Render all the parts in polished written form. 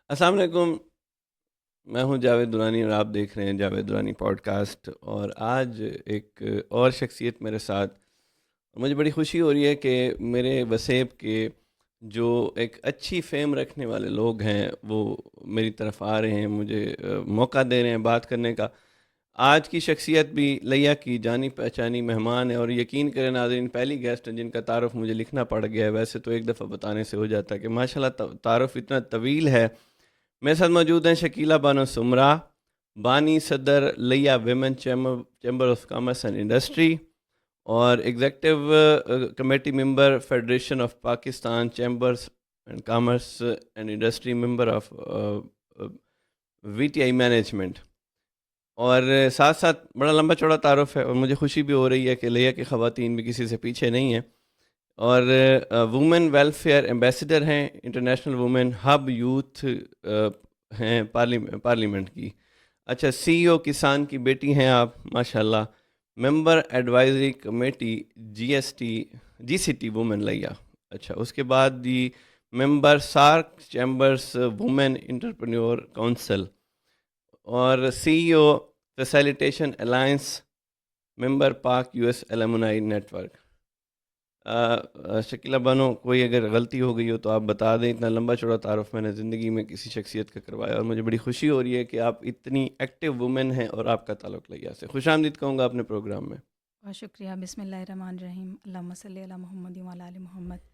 السلام علیکم، میں ہوں جاوید درانی اور آپ دیکھ رہے ہیں جاوید درانی پوڈ کاسٹ۔ اور آج ایک اور شخصیت میرے ساتھ، مجھے بڑی خوشی ہو رہی ہے کہ میرے وسیب کے جو ایک اچھی فیم رکھنے والے لوگ ہیں وہ میری طرف آ رہے ہیں، مجھے موقع دے رہے ہیں بات کرنے کا۔ آج کی شخصیت بھی لیا کی جانی پہچانی مہمان ہے، اور یقین کریں ناظرین، پہلی گیسٹ ہیں جن کا تعارف مجھے لکھنا پڑ گیا ہے، ویسے تو ایک دفعہ بتانے سے ہو جاتا ہے کہ ماشاءاللہ تعارف اتنا طویل ہے۔ میرے ساتھ موجود ہیں شکیلہ بانو سمرا، بانی صدر Layyah women chamber of commerce and industry, اور executive committee member federation of Pakistan chambers and commerce and industry, member of V T I management. اور ساتھ ساتھ بڑا لمبا چوڑا تعارف ہے، اور مجھے خوشی بھی ہو رہی ہے کہ لیا کی خواتین بھی کسی سے پیچھے نہیں ہیں، اور وومن ویلفیئر ایمبیسڈر ہیں، انٹرنیشنل وومن ہب یوتھ ہیں پارلیمنٹ کی۔ اچھا، سی او کسان کی بیٹی ہیں آپ، ماشاءاللہ، member advisory committee G C T women Layyah. اچھا، اس کے بعد the member SAARC chambers women entrepreneur council, اور C O facilitation alliance, member Pak U S alumni network. Shakila Bano, کوئی اگر غلطی ہو گئی ہو تو آپ بتا دیں، اتنا لمبا چوڑا تعارف میں نے زندگی میں کسی شخصیت کا کروایا، اور مجھے بڑی خوشی ہو رہی ہے کہ آپ اتنی ایکٹیو وومن ہیں اور آپ کا تعلق لیا سے۔ خوش آمدید کہوں گا اپنے پروگرام میں۔ بہت شکریہ۔ بسم اللہ الرحمن الرحیم، اللہم صلی علی محمد وعلی آل محمد۔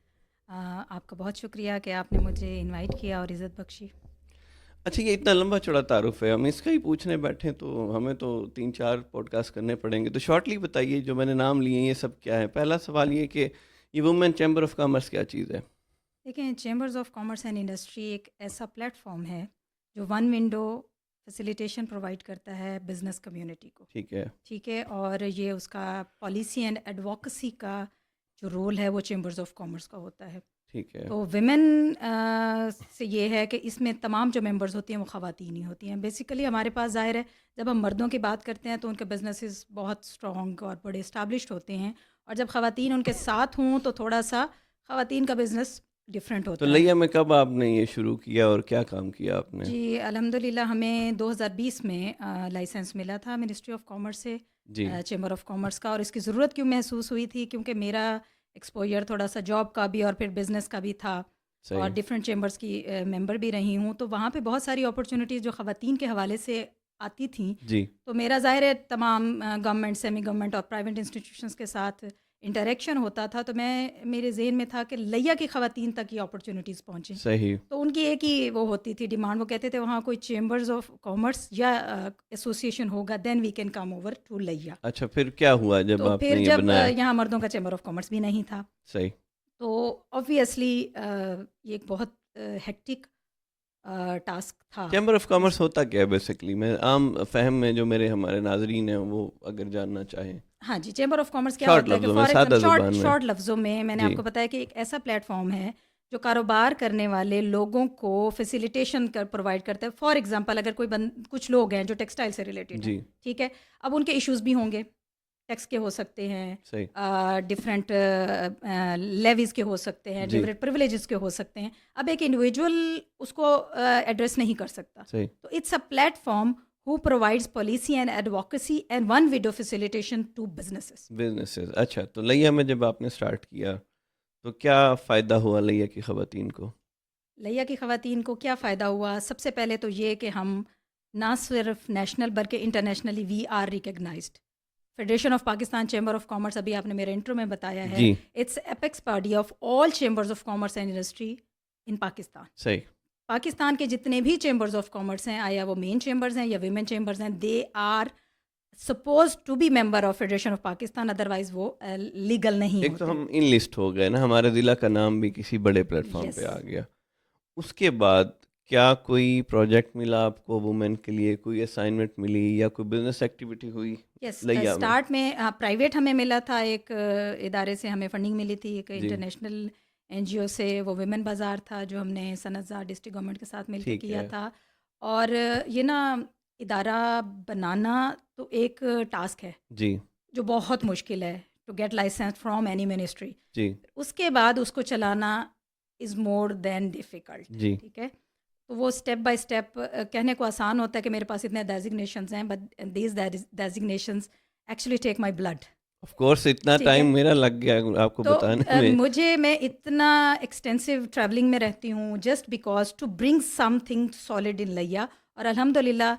آپ کا بہت شکریہ کہ آپ نے مجھے انوائٹ کیا اور عزت بخشی۔ اچھا، یہ اتنا لمبا چوڑا تعارف ہے، ہم اس کا ہی پوچھنے بیٹھیں تو ہمیں تو 3-4 پوڈ کاسٹ کرنے پڑیں گے، تو شارٹلی بتائیے جو میں نے نام لیے ہیں یہ سب کیا ہے۔ پہلا سوال یہ کہ یہ وومن چیمبر آف کامرس کیا چیز ہے؟ دیکھیں، chambers of commerce and industry ایک ایسا پلیٹ فارم ہے جو ون ونڈو فیسیلیٹیشن پرووائڈ کرتا ہے بزنس کمیونٹی کو، ٹھیک ہے، ٹھیک ہے، اور یہ اس کا پالیسی اینڈ ایڈوکیسی کا جو رول ہے وہ چیمبرز آف کامرس کا ہوتا ہے۔ ٹھیک ہے، تو ویمن سے یہ ہے کہ اس میں تمام جو ممبرز ہوتی ہیں وہ خواتین ہی ہوتی ہیں۔ بیسیکلی ہمارے پاس ظاہر ہے جب ہم مردوں کی بات کرتے ہیں تو ان کے بزنسز بہت اسٹرانگ اور بڑے اسٹیبلشڈ ہوتے ہیں، اور جب خواتین ان کے ساتھ ہوں تو تھوڑا سا خواتین کا بزنس ڈفرینٹ تو ہوتا ہے۔ لیا میں کب آپ نے یہ شروع کیا اور کیا کام کیا آپ نے؟ جی الحمدللہ، ہمیں 2020 میں لائسنس ملا تھا منسٹری آف کامرس سے، جی، چیمبر آف کامرس کا، اور اس کی ضرورت کیوں محسوس ہوئی تھی کیونکہ میرا ایکسپوجر تھوڑا سا جاب کا بھی اور پھر بزنس کا بھی تھا، اور صحیح، ڈفرینٹ چیمبرس کی ممبر بھی رہی ہوں، تو وہاں پہ بہت ساری اپرچونیٹیز جو خواتین کے حوالے سے آتی تھیں، جی، تو میرا ظاہر ہے تمام گورنمنٹ، سیمی گورنمنٹ اور پرائیویٹ انسٹیٹیوشنس کے ساتھ انٹریکشن ہوتا تھا، تو میرے ذہن میں تھا کہ لیا کی خواتین تک یہ اپرچونیٹیز پہنچیں۔ صحیح۔ تو ان کی ایک ہی وہ ہوتی تھی ڈیمانڈ، وہ کہتے تھے وہاں کوئی چیمبرز آف کامرس یا ایسوسیشن ہوگا، then we can come over to Layyah. اچھا، پھر کیا ہوا جب تو آپ پھر نے یہ جب بنایا؟ یہاں مردوں کا چیمبر آف کامرس بھی نہیں تھا، صحیح، تو آبویسلی یہ ایک بہت ہیکٹک ٹاسک تھا۔ چیمبر آف کامرس ہوتا کیا ہے بیسکلی؟ میں عام فہم میں جو ہمارے ناظرین ہیں وہ اگر جاننا چاہیں، ہاں جی، چیمبر آف کامرس کیا شارٹ ہوتا ہے کہ لفظوں میں، فار سادہ ایگزامپل زبان میں۔ شارٹ لفظوں میں نے آپ جی، کو بتایا کہ ایک ایسا پلیٹ فارم ہے جو کاروبار کرنے والے لوگوں کو فیسیلیٹیشن پرووائڈ کرتا ہے۔ فار ایگزامپل اگر کچھ لوگ ہیں جو ٹیکسٹائل سے ریلیٹڈ ہیں، جی، ٹھیک ہے، اب ان کے ایشوز بھی ہوں گے، ٹیکس کے ہو سکتے ہیں، صحیح، ڈفرینٹ لیویز کے ہو سکتے ہیں، جی، ڈفرینٹ پریویلیجز کے ہو سکتے ہیں۔ اب ایک انڈیویجول اس کو ایڈریس نہیں کر سکتا، صحیح، تو it's a platform who provides policy and advocacy and one window facilitation to businesses۔ Businesses. اچھا، تو لیا میں جب آپ نے سٹارٹ کیا تو کیا فائدہ ہوا لیا کی خواتین کو؟ لیا کی خواتین کو کیا فائدہ ہوا؟ سب سے پہلے تو یہ کہ ہم نہ صرف نیشنل بلکہ internationally we are recognized. Federation of Pakistan chamber of commerce, ابھی آپ نے میرے انٹرو میں بتایا ہے، جی، it's apex body of all chambers of commerce and industry in Pakistan. صحیح، پاکستان کے جتنے بھی چیمبرز آف کامرس ہیں، آیا وہ مین چیمبرز ہیں یا ویمن چیمبرز ہیں، they are suppose to be member of federation of Pakistan, otherwise وہ لیگل نہیں ایک تو ہوتے۔ ہم ان لسٹ ہو گئے نا، ہمارے ضلع کا نام بھی کسی بڑے پلیٹ فارم یس پہ آ گیا۔ اس کے بعد کیا کوئی پروجیکٹ ملا آپ کو وومن کے لیے؟ کوئی اسائنمنٹ ملی یا کوئی بزنس ایکٹیویٹی ہوئی یس، لیا میں؟ اسٹارٹ میں پرائیویٹ ہمیں ملا تھا، ایک ادارے سے ہمیں فنڈنگ ملی تھی، ایک جی، انٹرنیشنل این جی او سے، وہ ویمن بازار تھا جو ہم نے صنعت زار ڈسٹرکٹ گورنمنٹ کے ساتھ مل کے ٹھیک کیا ہے، تھا۔ اور یہ نا ادارہ بنانا تو ایک ٹاسک ہے جی، جو بہت مشکل ہے، to get license from any ministry. جی، اس کے بعد اس کو چلانا از مور دین ڈیفیکلٹ، جی، ٹھیک ہے۔ تو وہ اسٹیپ بائی اسٹیپ کہنے کو آسان ہوتا ہے کہ میرے پاس اتنے ڈیزگنیشنز ہیں، but these designations actually take my blood. Of course اتنا ٹھیک ہے، ٹائم میرا لگ گیا آپ کو تو بتانے میں. میں اتنا ایکسٹینسو ٹریولنگ میں رہتی ہوں just because to bring something solid in Layyah. اور الحمد للہ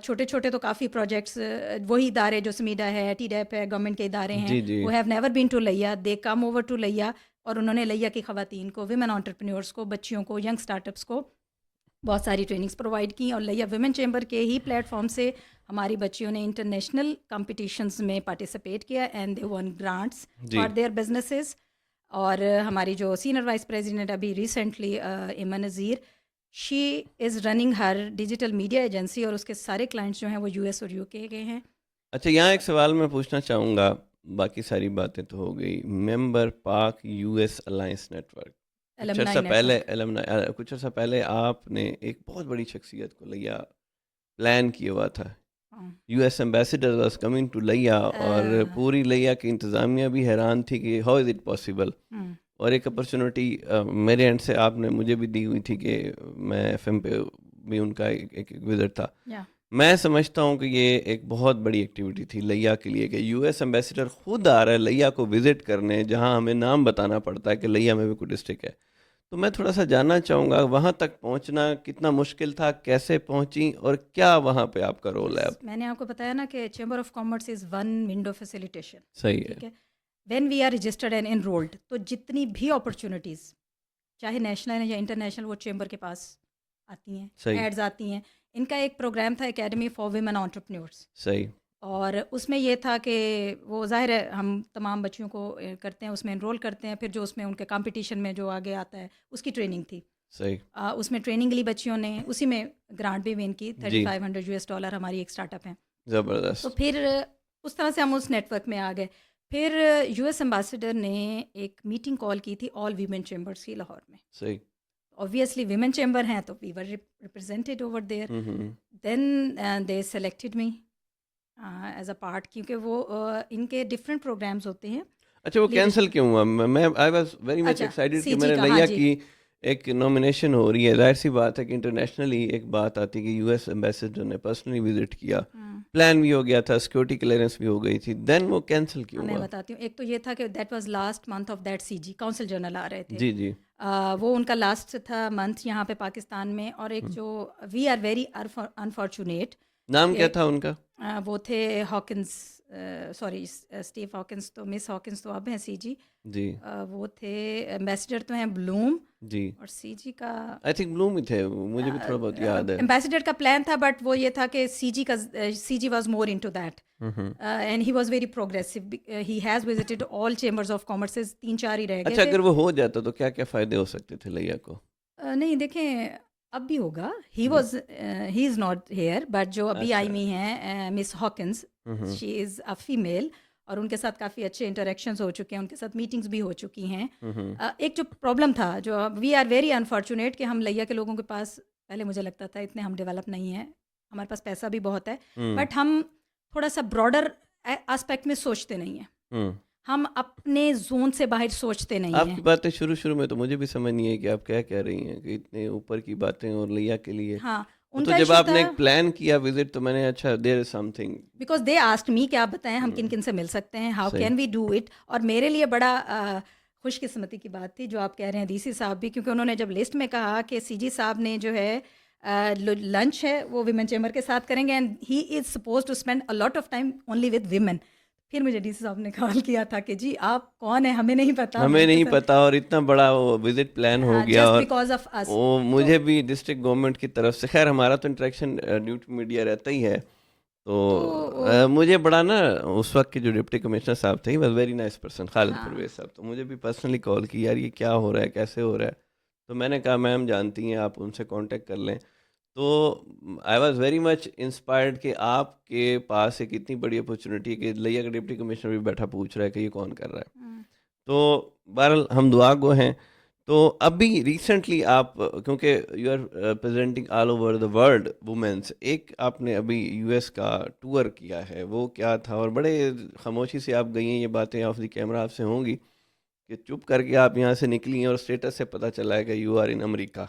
چھوٹے چھوٹے تو کافی پروجیکٹس وہی ادارے جو سمیڈا ہے، ٹی ڈیپ ہے، گورنمنٹ کے ادارے ہیں، جی جی وہ ہیو نیور بین ٹو لیا، دے کم اوور ٹو لیا. اور انہوں نے لیا کی خواتین کو، ویمن انٹرپرینورس کو، بچیوں کو، ینگ اسٹارٹ اپس کو بہت ساری ٹریننگس پرووائڈ کی. اور لیا ویمن چیمبر کے ہی پلیٹ فارم سے ہماری بچیوں نے انٹرنیشنل کمپٹیشنز میں پارٹیسپیٹ کیا اینڈ دے ون گرانٹس جی. For their businesses. اور ہماری جو سینئر وائس پریزیڈنٹ ابھی recently Aiman Nazir, she is running her digital media agency, اور اس کے سارے کلائنٹس جو ہیں وہ US اور UK کے ہیں. اچھا یہاں ایک سوال میں پوچھنا چاہوں گا، باقی ساری باتیں تو ہو گئی. ممبر پاک US الائنس نیٹورک، المنائی نیٹورک. کچھ عرصہ پہلے آپ نے ایک بہت بڑی شخصیت کو لیا پلان کیا ہوا تھا. US ambassador was coming to لیا، اور پوری لیا کی انتظامیہ بھی حیران تھی کہ ہاؤ از اٹ پاسبل. اور ایک اپرچونیٹی میرے اینڈ سے آپ نے مجھے بھی دی ہوئی تھی کہ میں FM پہ بھی ان کا ایک وزٹ تھا. میں سمجھتا ہوں کہ یہ ایک بہت بڑی ایکٹیویٹی تھی لیا کے لیے کہ US ایمبیسڈر خود آ رہا ہے لیا کو وزٹ کرنے، جہاں ہمیں نام بتانا پڑتا ہے کہ لیا میں بھی کوئی ڈسٹرکٹ ہے. تو میں تھوڑا سا جاننا چاہوں گا وہاں تک پہنچنا کتنا مشکل تھا، کیسے پہنچی، اور کیا وہاں پہ آپ کا رول ہے اب؟ میں نے آپ کو بتایا نا کہ chamber of commerce is one window facilitation. صحیح ہے. ٹھیک ہے، when we are registered and enrolled, تو جتنی بھی اپرچونیٹیز چاہے نیشنل ہیں یا انٹرنیشنل، وہ چیمبر کے پاس آتی ہیں، صحیح ایڈز آتی ہیں. ان کا ایک پروگرام تھا اکیڈمی فار ویمن انٹرپرینورس، صحیح. اور اس میں یہ تھا کہ وہ ظاہر ہے ہم تمام بچیوں کو کرتے ہیں، اس میں انرول کرتے ہیں، پھر جو اس میں ان کے کمپٹیشن میں جو آگے آتا ہے اس کی ٹریننگ تھی. صحیح. اس میں ٹریننگ لی بچیوں نے، اسی میں گرانٹ بھی ون کی. جی. $3500 ہماری ایک اسٹارٹ اپ ہے. تو زبردست. پھر اس طرح سے ہم اس نیٹ ورک میں آ گئے. پھر US ایمبیسڈر نے ایک میٹنگ کال کی تھی آل ویمن چیمبرس کی لاہور میں. صحیح. obviously women chamber ہیں تو we were represented over there. then they selected me as a part، کیونکہ وہ ان کے ڈفرینٹ پروگرامز ہوتے ہیں. اچھا وہ کینسل کیوں ہوا؟ میں I was very much excited کہ میں نے لیا کی ایک نامینیشن ہو رہی ہے. ظاہر سی بات ہے کہ انٹرنیشنلی ایک بات آتی کہ US ایمبیسڈر نے پرسنلی وزٹ کیا، پلان بھی ہو گیا تھا، سیکورٹی کلیئرنس بھی ہو گئی تھی، دین وہ کینسل کیوں ہوا؟ میں بتاتی ہوں. ایک تو یہ تھا کہ that was last month of that CG consul general آ رہے تھے. جی جی. وہ ان کا لاسٹ تھا منتھ یہاں پہ پاکستان میں. اور ایک جو وی آر ویری انفارچونیٹ، نام کیا تھا ان کا؟ وہ تھے ہاکنس، سوری اسٹیو ہاکنس، تو مس ہاکنس تو اب ہیں CG. جی. وہ تھے ایمبیسڈر تو ہیں بلوم. جی. اور CG کا آئی تھنک بلوم ہی تھے، مجھے بھی تھوڑا بہت یاد ہے. ایمبیسڈر کا پلان تھا، بٹ وہ یہ تھا کہ CG was more into that and he was very progressive. He has visited all chambers of commerce. 3-4 ہی رہ گئے. اچھا اگر وہ ہو جاتا تو کیا کیا فائدے ہو سکتے تھے لیا کو؟ نہیں دیکھیں اب بھی ہوگا. ہی از ناٹ ہیئر، بٹ جو ابھی آئی ہوئی ہیں مس ہاکنس، شی از اے فیمیل، اور ان کے ساتھ کافی اچھے انٹریکشنز ہو چکے ہیں، ان کے ساتھ میٹنگز بھی ہو چکی ہیں. ایک جو پرابلم تھا، جو وی آر ویری انفارچونیٹ کہ ہم لیا کے لوگوں کے پاس، پہلے مجھے لگتا تھا اتنے ہم ڈیولپ نہیں ہیں، ہمارے پاس پیسہ بھی بہت ہے، بٹ ہم تھوڑا سا براڈر آسپیکٹ میں سوچتے نہیں ہیں. ہم اپنے زون سے باہر سوچتے نہیں ہیں. آپ کی باتیں شروع میں تو مجھے بھی سمجھ نہیں ہے کہ آپ کیا کہہ رہی ہیں کہ اتنے اوپر کی باتیں اور لیا کے لیے. ہاں، تو جب آپ نے ایک پلان کیا وزٹ تو میں نے اچھا there is something, because they asked me کہ آپ بتائیں ہم کن کن سے مل سکتے ہیں، how can we do it. اور میرے لیے بڑا خوش قسمتی کی بات تھی جو آپ کہہ رہے ہیں DC صاحب بھی، کیونکہ انہوں نے جب لسٹ میں کہا کہ CG صاحب نے جو ہے لنچ ہے وہ ویمن چیمبر کے ساتھ کریں گے and he is suppose to spend a lot of time only with women. پھر مجھے DC صاحب نے کال کیا تھا کہ جی آپ کون ہیں، ہمیں نہیں پتا، اور اتنا بڑا وہ وزٹ پلان ہو گیا. جسٹ بیکاز آف اس. وہ مجھے بھی ڈسٹرکٹ گورنمنٹ کی طرف سے، خیر ہمارا تو انٹریکشن ڈیو ٹو میڈیا رہتا ہی ہے، تو مجھے بڑا نا اس وقت کے جو ڈپٹی کمشنر صاحب تھے، واز ویری نائس پرسن، خالد پرویز صاحب، تو مجھے بھی پرسنلی کال کی، یار یہ کیا ہو رہا ہے، کیسے ہو رہا ہے. تو میں نے کہا میم جانتی ہیں آپ ان سے کانٹیکٹ کر لیں. تو I was very much inspired کہ آپ کے پاس ایک اتنی بڑی اپرچونیٹی ہے کہ لیا کا ڈپٹی کمشنر بھی بیٹھا پوچھ رہا ہے کہ یہ کون کر رہا ہے. تو بہرحال ہم دعا گو ہیں. تو ابھی ریسنٹلی آپ کیونکہ you are presenting all over the world women's, ایک آپ نے ابھی US کا ٹور کیا ہے، وہ کیا تھا؟ اور بڑے خاموشی سے آپ گئی ہیں، یہ باتیں آف دی کیمرہ آپ سے ہوں گی کہ چپ کر کے آپ یہاں سے نکلی ہیں اور اسٹیٹس سے پتہ چلا ہے کہ یو آر ان امریکہ.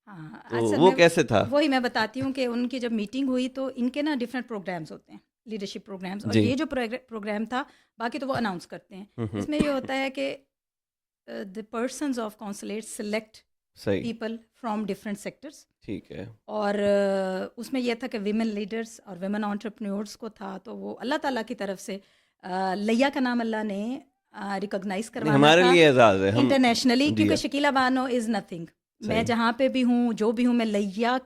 ہاں تو اصل وہ میں کیسے تھا؟ وہی میں بتاتی ہوں کہ ان کی جب میٹنگ ہوئی تو ان کے نا ڈفرینٹ پروگرامز ہوتے ہیں، لیڈرشپ پروگرامز، اور جی. یہ جو پروگرام تھا باقی تو وہ اناؤنس کرتے ہیں. ہوں. اس میں یہ ہوتا ہے کہ the persons of consulate select صحیح. people from different sectors. ٹھیک ہے. اور اس میں یہ تھا کہ ویمن لیڈرس اور ویمن انٹرپرینورس کو تھا، تو وہ اللہ تعالیٰ کی طرف سے لیا کا نام اللہ نے ریکگنائز نہیں، کروانا ہمارے تھا لیے اعزاز ہے. ہم انٹرنیشنلی، جی کیونکہ شکیلا بانو از نتھنگ. میں صحیح جہاں پہ بھی ہوں، جو بھی ہوں، میں لیا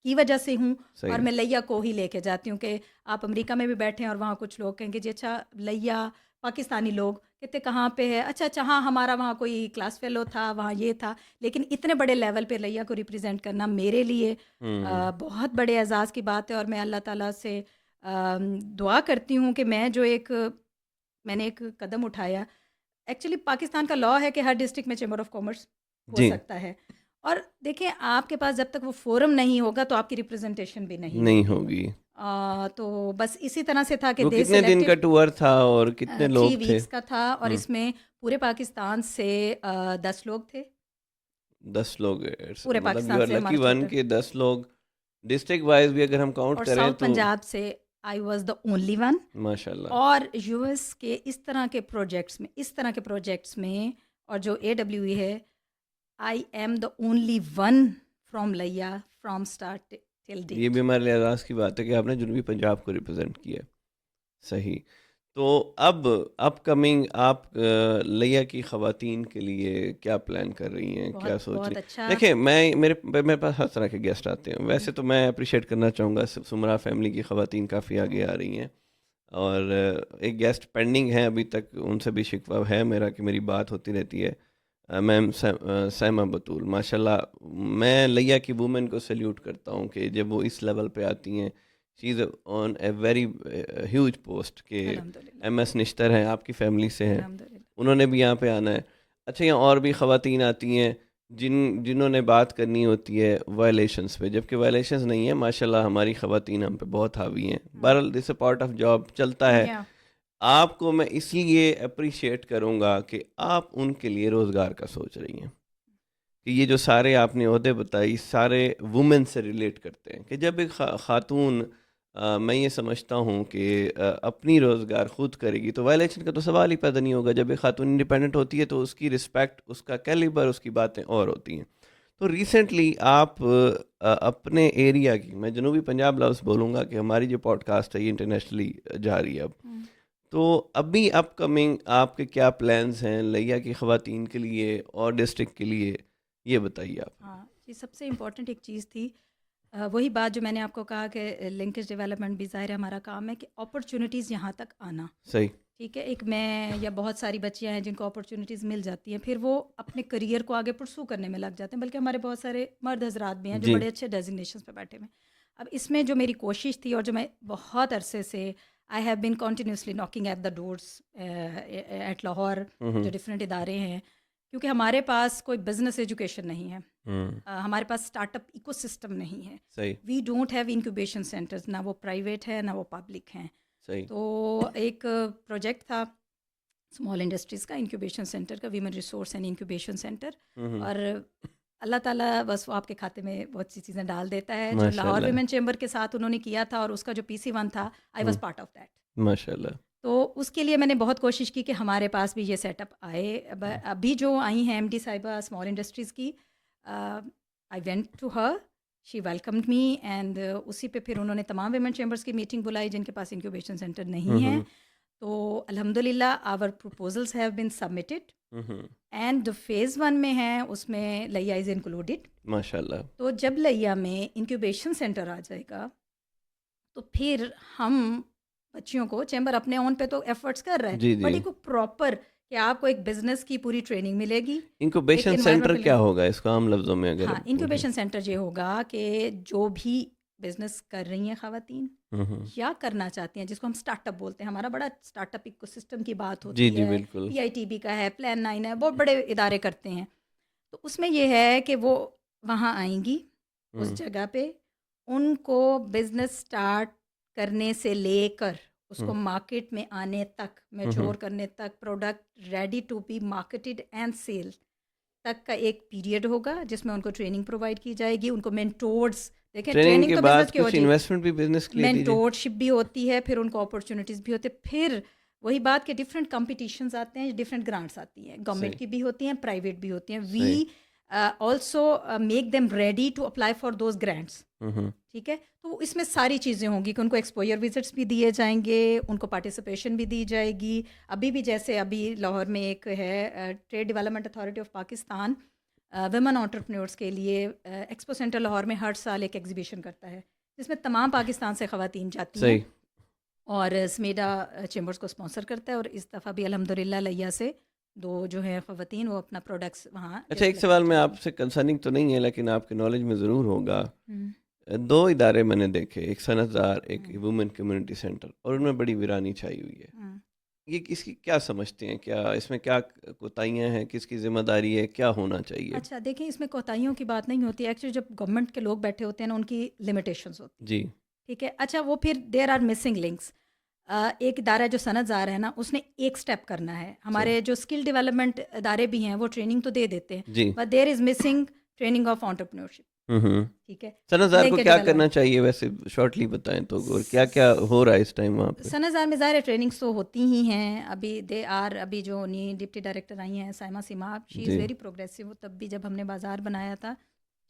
کی وجہ سے ہوں، صحیح. اور میں لیا کو ہی لے کے جاتی ہوں. کہ آپ امریکہ میں بھی بیٹھے ہیں اور وہاں کچھ لوگ کہیں گے جی اچھا لیا، پاکستانی لوگ کہتے کہاں پہ ہے، اچھا اچھا ہاں ہمارا وہاں کوئی کلاس فیلو تھا، وہاں یہ تھا. لیکن اتنے بڑے لیول پہ لیا کو ریپرزینٹ کرنا میرے لیے بہت بڑے اعزاز کی بات ہے. اور میں اللہ تعالیٰ سے دعا کرتی ہوں کہ میں نے ایک قدم اٹھایا. ایکچولی پاکستان کا لاء ہے کہ ہر ڈسٹرکٹ میں چیمبر آف کامرس ہو جی سکتا ہے، اور دیکھیں آپ کے پاس جب تک وہ فورم نہیں ہوگا تو آپ کی ریپرزنٹیشن بھی نہیں نہیں ہوگی. ہوگی. تو بس اسی طرح سے تھا کہ وہ دے کتنے دن کا سلیکٹڈ ٹور تھا اور کتنے 3 لوگ تھے؟ ویکس کا تھا، اور اس میں پورے پاکستان سے 10 لوگ تھے. 10 لوگ. پورے مطلب یو پاکستان آر سے لکی ہمارا ون چھوٹا، کہ 10 لوگ ڈسٹرکٹ وائز بھی اگر ہم کاؤنٹ اور کریں ساؤتھ تو پنجاب سے I was the only one. ماشاء اللہ. اور یو ایس کے اس طرح کے پروجیکٹس میں اور جو اے ڈبلیو ای ہے، I am the only one from لیا فرام اسٹارٹ ٹل یہ ڈیٹ. بھی ہمارے لیے اعزاز کی بات ہے کہ آپ نے جنوبی پنجاب کو ریپرزینٹ کیا. صحیح. تو اب اپ کمنگ آپ لیا کی خواتین کے لیے کیا پلان کر رہی ہیں، کیا بہت سوچ رہی بہت ہیں؟ اچھا. دیکھیں میرے پاس ہر طرح کے گیسٹ آتے ہیں. ویسے تو میں اپریشیٹ کرنا چاہوں گا سمرا فیملی کی خواتین کافی آگے آ رہی ہیں، اور ایک گیسٹ پینڈنگ ہے ابھی تک، ان سے بھی شکوہ ہے میرا کہ میری بات ہوتی رہتی ہے. میم سیما بطول، ماشاء اللہ میں لیا کی وومن کو سیلیوٹ کرتا ہوں کہ جب وہ اس لیول پہ آتی ہیں، شی از آن اے ویری ہیوج پوسٹ. کہ الحمد للہ، ایم ایس نشتر ہیں، آپ کی فیملی سے ہیں، الحمد للہ. انہوں نے بھی یہاں پہ آنا ہے. اچھا، یہاں اور بھی خواتین آتی ہیں جنہوں نے بات کرنی ہوتی ہے وائلیشنس پہ، جبکہ وائلیشنس نہیں ہے. ماشاءاللہ ہماری خواتین ہم پہ بہت حاوی ہیں. بہرحال دس اے پارٹ آف جاب، چلتا ہے. Yeah. آپ کو میں اس لیے اپریشیٹ کروں گا کہ آپ ان کے لیے روزگار کا سوچ رہی ہیں، کہ یہ جو سارے آپ نے عہدے بتائی سارے وومن سے ریلیٹ کرتے ہیں. کہ جب ایک خاتون میں یہ سمجھتا ہوں کہ اپنی روزگار خود کرے گی تو وائلیشن کا تو سوال ہی پیدا نہیں ہوگا. جب ایک خاتون انڈیپینڈنٹ ہوتی ہے تو اس کی رسپیکٹ، اس کا کیلیبر، اس کی باتیں اور ہوتی ہیں. تو ریسنٹلی آپ اپنے ایریا کی، میں جنوبی پنجاب لفظ بولوں گا کہ ہماری جو پوڈ کاسٹ ہے یہ انٹرنیشنلی جا رہی ہے اب، تو ابھی اپ کمنگ آپ کے کیا پلانز ہیں لیا کی خواتین کے لیے اور ڈسٹرکٹ کے لیے، یہ بتائیے آپ. ہاں یہ سب سے امپورٹنٹ ایک چیز تھی، وہی بات جو میں نے آپ کو کہا کہ لنکیج ڈیولپمنٹ بھی ظاہر ہے ہمارا کام ہے، کہ اپرچونیٹیز یہاں تک آنا. صحیح. ٹھیک ہے، ایک میں یا بہت ساری بچیاں ہیں جن کو اپرچونیٹیز مل جاتی ہیں، پھر وہ اپنے کریئر کو آگے پرسو کرنے میں لگ جاتے ہیں. بلکہ ہمارے بہت سارے مرد حضرات بھی ہیں جو جی. بڑے اچھے ڈیزگنیشنز پہ بیٹھے ہوئے ہیں. اب اس میں جو میری کوشش تھی اور جو میں بہت عرصے سے I have been continuously knocking at the doors at Lahore, جو ڈفرینٹ ادارے ہیں، کیونکہ ہمارے پاس کوئی بزنس ایجوکیشن نہیں ہے، ہمارے پاس اسٹارٹ اپ ایکو سسٹم نہیں ہے. صحیح. We don't have incubation centres, نہ وہ پرائیویٹ ہے نہ وہ پبلک ہیں. صحیح. تو ایک پروجیکٹ تھا اسمال انڈسٹریز کا، انکیوبیشن سینٹر کا، women resource and incubation centre. اور اللہ تعالیٰ بس وہ آپ کے کھاتے میں بہت سی چیزیں ڈال دیتا ہے. جو ماشاء لاہور اللہ. ویمن چیمبر کے ساتھ انہوں نے کیا تھا، اور اس کا جو PC1 تھا، I was part of that. ماشاء اللہ. تو اس کے لیے میں نے بہت کوشش کی کہ ہمارے پاس بھی یہ سیٹ اپ آئے. ابھی جو آئی ہیں MD صاحبہ اسمال انڈسٹریز کی، I went to her, she welcomed me, and اسی پہ پھر انہوں نے تمام ویمن چیمبرس کی میٹنگ بلائی جن کے پاس انکیوبیشن سینٹر نہیں ہیں. تو الحمدللہ آور پروپوزلس ہیو بین سبمٹڈ، اینڈ جو فیز 1 میں ہیں اس میں لیا از انکلوڈیڈ. ماشاء اللہ. تو جب لیا میں انکیوبیشن سینٹر آ جائے گا تو پھر ہم بچیوں کو، چیمبر اپنے اون پہ تو ایفرٹس کر رہا ہے، جی بٹ جی. ایک پراپر کہ آپ کو ایک بزنس کی پوری ٹریننگ ملے گی. انکوبیشن سینٹر کیا ہوگا اس کو عام لفظوں میں اگر؟ ہاں، انکیوبیشن سینٹر یہ ہوگا کہ جو بھی بزنس کر رہی ہیں خواتین یا کرنا چاہتی ہیں، جس کو ہم اسٹارٹ اپ بولتے ہیں، ہمارا بڑا اسٹارٹ اپ ایکو سسٹم کی بات جی ہوتی جی ہے، بالکل. PITB کا ہے، پلان 9 ہے، بہت بڑے ادارے کرتے ہیں. تو اس میں یہ ہے کہ وہ وہاں آئیں گی اس جگہ پہ، ان کو بزنس اسٹارٹ کرنے سے لے کر اس کو مارکیٹ میں آنے تک، میچور کرنے تک، product ready to be marketed and sell تک کا ایک پیریڈ ہوگا جس میں ان کو ٹریننگ پرووائڈ کی جائے گی. ان کو مینٹورس، دیکھیں ٹریننگ ٹریننگ کے تو بعد بزنس کی کچھ ہوتی ہے، انویسٹمنٹ بھی بزنس کے لیے دیجیے. مینٹورشپ بھی ہوتی ہے، پھر ان کو اپرچونیٹیز بھی ہوتے ہیں. پھر وہی بات کہ ڈفرینٹ کمپٹیشنز آتے ہیں، ڈفرینٹ گرانٹس آتی ہیں، گورنمنٹ کی بھی ہوتی ہیں، پرائیویٹ بھی ہوتی ہیں. We also make them ready to apply for those grants. ٹھیک ہے، تو اس میں ساری چیزیں ہوں گی کہ ان کو ایکسپوئر وزٹس بھی دیے جائیں گے، ان کو پارٹیسپیشن بھی دی جائے گی. ابھی بھی جیسے ابھی لاہور میں ایک ہے trade development authority of Pakistan women entrepreneurs کے لیے ایکسپو سینٹر لاہور میں ہر سال ایک ایگزیبیشن کرتا ہے جس میں تمام پاکستان سے خواتین جاتی ہیں، اور سمیڈا چیمبرز کو اسپانسر کرتا ہے. اور اس دفعہ بھی الحمدللہ لیا سے 2 جو ہیں خواتین وہ اپنا پروڈکٹس وہاں. اچھا، ایک سوال میں آپ سے کنسرننگ تو نہیں ہے لیکن آپ کے نالج میں ضرور ہوگا. 2 ادارے میں نے دیکھے، ایک صنعت دار، ایک وومن کمیونٹی سینٹر، اور ان میں بڑی ویرانی چھائی ہوئی ہے. یہ اس کی کیا سمجھتے ہیں؟ کیا اس میں کیا کوتاہیاں ہیں؟ کس کی ذمہ داری ہے؟ کیا ہونا چاہیے؟ اچھا دیکھیں، اس میں کوتاہیوں کی بات نہیں ہوتی. ایکچولی جب گورنمنٹ کے لوگ بیٹھے ہوتے ہیں نا، ان کی لمیٹیشنز ہوتی ہیں. جی ٹھیک ہے. اچھا وہ پھر دیر آر مسنگ لنکس. ایک ادارہ جو صنعت زار ہے نا، اس نے ایک سٹیپ کرنا ہے. ہمارے جو اسکل ڈیولپمنٹ ادارے بھی ہیں وہ ٹریننگ تو دے دیتے ہیں، جی. But there is missing training of entrepreneurship. ٹھیک ہے. صنعت زار کو کیا کرنا چاہیے ویسے شارٹلی بتائیں تو، اور کیا کیا ہو رہا ہے اس ٹائم وہاں پہ؟ صنعت زار میں ظاہر ٹریننگس تو ہوتی ہی ہیں. ابھی دے آر ابھی جو نئی ڈپٹی ڈائریکٹر آئی ہیں Saima Seemab, she is very progressive. تب بھی جب ہم نے بازار بنایا تھا،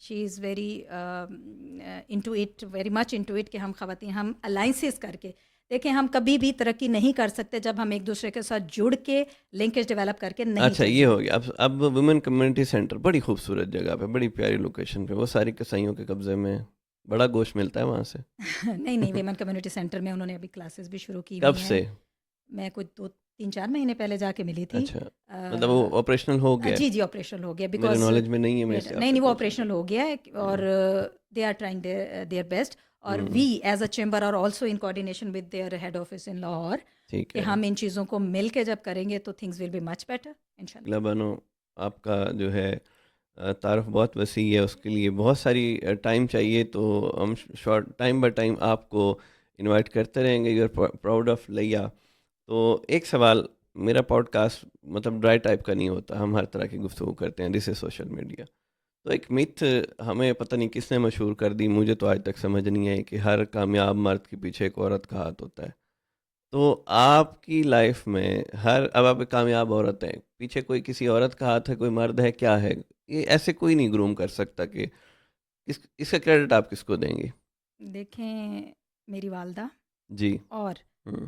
she is very into it, very much into it کہ ہم خواتین ہم الائنسز کر کے دیکھیں. ہم کبھی بھی ترقی نہیں کر سکتے جب ہم ایک دوسرے کے ساتھ جڑ کے لنکیج ڈیولپ کر کے نہیں. اچھا یہ ہو گیا. اب ویمن کمیونٹی سینٹر بڑی خوبصورت جگہ پہ، بڑی پیاری لوکیشن پہ، وہ ساری کسائیوں کے قبضے میں، بڑا گوشت ملتا ہے وہاں سے. نہیں ویمن کمیونٹی سینٹر میں انہوں نے ابھی کلاسز بھی شروع کی کب ہوئی سے؟ ہیں. میں کچھ 2-3-4 مہینے پہلے جا کے ملی تھی. اچھا، مطلب وہ آپریشنل ہو گیا؟ جی آپریشنل ہو گیا. میرے بیکاز نالج میں نہیں ہے، میں اس نہیں وہ آپریشنل ہو گیا ہے، اور they are trying their best. اور we as a chamber are also in coordination with their head office in Lahore, کہ ہم ان چیزوں کو مل کے جب کریں گے تو things will be much better انشاءاللہ. بانو، آپ کا جو ہے تعارف بہت وسیع ہے، اس کے لیے بہت ساری ٹائم چاہیے، تو ہم شارٹ ٹائم بائی ٹائم آپ کو انوائٹ کرتے رہیں گے. یو آر پراؤڈ آف لیا. تو ایک سوال، میرا پوڈ کاسٹ مطلب ڈرائی ٹائپ کا نہیں ہوتا، ہم ہر طرح کی گفتگو کرتے ہیں. دس از سوشل میڈیا. تو ایک متھ ہمیں پتہ نہیں کس نے مشہور کر دی، مجھے تو آج تک سمجھ نہیں آئی، کہ ہر کامیاب مرد کے پیچھے ایک عورت کا ہاتھ ہوتا ہے. تو آپ کی لائف میں اب آپ ایک کامیاب عورت ہیں، پیچھے کوئی کسی عورت کا ہاتھ ہے، کوئی مرد ہے، کیا ہے یہ؟ ایسے کوئی نہیں گروم کر سکتا. کہ اس کا کریڈٹ آپ کس کو دیں گی؟ دیکھیں میری والدہ، جی. اور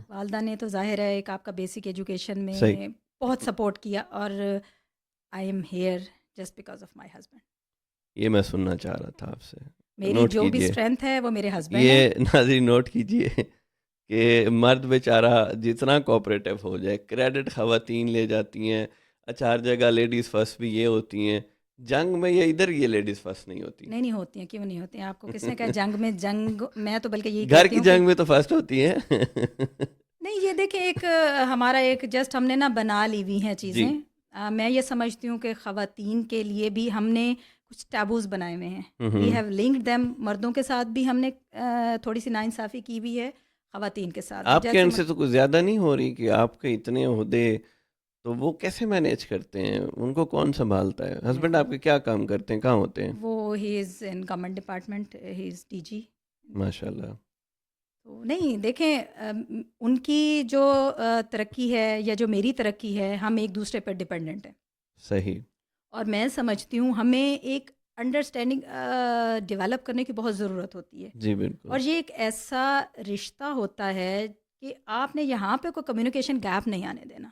والدہ نے تو ظاہر ہے ایک آپ کا بیسک ایجوکیشن میں صحیح. بہت سپورٹ کیا، اور I am here just because of my husband. یہ میں سننا چاہ رہا تھا آپ سے. میری نوٹ جو بھی کیجئے، اسٹرینتھ ہے وہ میرے ہسبینڈ ہے. یہ ناظرین نوٹ کیجئے کہ مرد بیچارہ جتنا کوآپریٹو ہو جائے، کریڈٹ خواتین لے جاتی ہیں. اچھا، ہر جگہ لیڈیز فرسٹ بھی یہ ہوتی ہیں، جنگ میں یہ ادھر یہ لیڈیز فرسٹ نہیں ہوتی. نہیں ہوتی ہیں. کیوں نہیں ہوتی ہیں؟ آپ کو کس نے کہا جنگ میں؟ جنگ میں تو بلکہ یہی گھر کہتی کی ہوں جنگ میں تو فرسٹ ہوتی ہیں. نہیں یہ دیکھیں ایک ہمارا ایک جسٹ ہم نے نا بنا لی ہوئی ہیں چیزیں. میں یہ سمجھتی ہوں کہ خواتین کے لیے بھی ہم نے کچھ ٹیبوز بنائے ہوئے ہیں. We have linked them. مردوں کے ساتھ بھی ہم نے تھوڑی سی ناانصافی کی ہوئی ہے، خواتین کے ساتھ. آپ کے اینڈ سے تو کچھ زیادہ نہیں ہو رہی کہ آپ کے اتنے عہدے، تو وہ کیسے مینیج کرتے ہیں؟ ان کو کون سنبھالتا ہے؟ ہسبینڈ آپ کے کیا کام کرتے ہیں، کہاں ہوتے ہیں؟ وہ ہی از ان گورنمنٹ ڈپارٹمنٹ، ہی از ڈی جی. ماشاء اللہ. تو نہیں دیکھیں ان کی جو ترقی ہے یا جو میری ترقی ہے، ہم ایک دوسرے پر ڈپینڈنٹ ہیں. صحیح. اور میں سمجھتی ہوں ہمیں ایک انڈرسٹینڈنگ ڈیولپ کرنے کی بہت ضرورت ہوتی ہے. جی بالکل. اور یہ ایک ایسا رشتہ ہوتا ہے کہ آپ نے یہاں پہ کوئی کمیونیکیشن گیپ نہیں آنے دینا.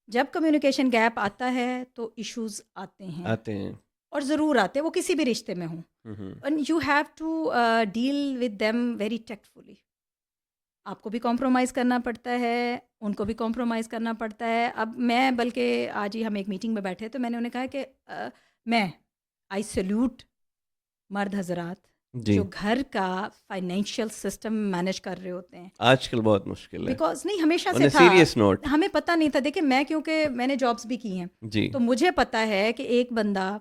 جب کمیونیکیشن گیپ آتا ہے تو ایشوز آتے ہیں اور ضرور آتے ہیں، وہ کسی بھی رشتے میں ہوں. And you have to deal with them very tactfully. آپ کو بھی کمپرومائز کرنا پڑتا ہے، ان کو بھی کمپرومائز کرنا پڑتا ہے. اب میں بلکہ آج ہی ہم ایک میٹنگ میں بیٹھے تو میں نے انہیں کہا کہ میں آئی سیلیوٹ مرد حضرات جو گھر کا فائنینشیل سسٹم مینیج کر رہے ہوتے ہیں. آج کل بہت مشکل ہے، بیکاز نہیں ہمیشہ سے تھا، سیریس نوٹ ہمیں پتہ نہیں تھا. دیکھیں میں کیونکہ میں نے جابس بھی کی ہیں، جی، تو مجھے پتہ ہے کہ ایک بندہ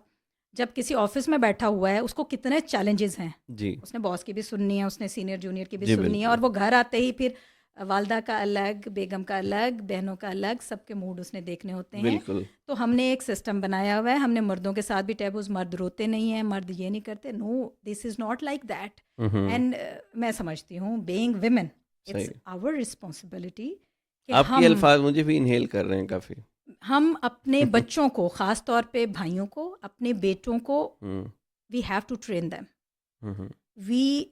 جب کسی آفس میں بیٹھا ہوا ہے اس کو کتنے چیلنجز ہیں. جی، اس نے باس کی بھی سننی ہے، اس نے سینئر جونیئر کی بھی جی سننی ہے، بالکل. اور وہ گھر آتے ہی پھر والدہ کا الگ، بیگم کا الگ، بہنوں کا الگ، سب کے موڈ اس نے دیکھنے ہوتے ہیں. بالکل. تو ہم نے ایک سسٹم بنایا ہوا ہے. ہم نے مردوں کے ساتھ بھی ٹیبوز، مرد روتے نہیں ہیں، مرد یہ نہیں کرتے. No, this is not like that. And میں سمجھتی ہوں بینگ ویمن اٹس صحیح. آور رسپانسبلٹی کہ آپ کے الفاظ مجھے بھی انہیل کر رہے ہیں کافی. ہم اپنے بچوں کو، خاص طور پہ بھائیوں کو، اپنے بیٹوں کو، we have to train them. We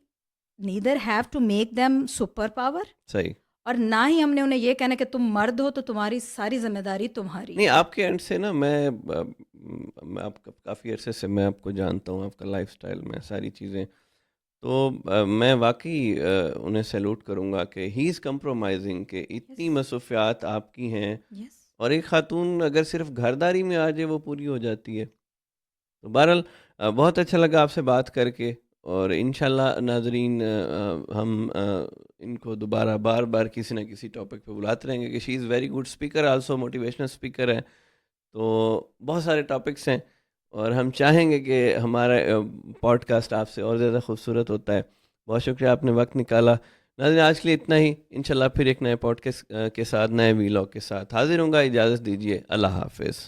neither have to make them super power, صحیح. اور نہ ہی ہم نے انہیں یہ کہنا کہ تم مرد ہو تو تمہاری ساری ذمہ داری تمہاری نہیں، ہے. آپ کے اینڈ سے نا میں آپ کا کافی عرصے سے میں آپ کو جانتا ہوں، آپ کا لائف سٹائل میں ساری چیزیں، تو میں واقعی انہیں سیلوٹ کروں گا کہ ہی از کمپرومائزنگ، کہ اتنی مصروفیات آپ کی ہیں، یس. اور ایک خاتون اگر صرف گھرداری میں آ جائے وہ پوری ہو جاتی ہے. تو بہرحال بہت اچھا لگا آپ سے بات کر کے، اور انشاءاللہ ناظرین ہم ان کو دوبارہ بار بار کسی نہ کسی ٹاپک پہ بلاتے رہیں گے، کہ she is very good speaker, also motivational speaker ہے. تو بہت سارے ٹاپکس ہیں، اور ہم چاہیں گے کہ ہمارا پوڈ کاسٹ آپ سے اور زیادہ خوبصورت ہوتا ہے. بہت شکریہ، آپ نے وقت نکالا. ناظرین آج کے لیے اتنا ہی، انشاءاللہ پھر ایک نئے پوڈ کاسٹ کے ساتھ، نئے ویلاگ کے ساتھ حاضر ہوں گا. اجازت دیجیے، اللہ حافظ.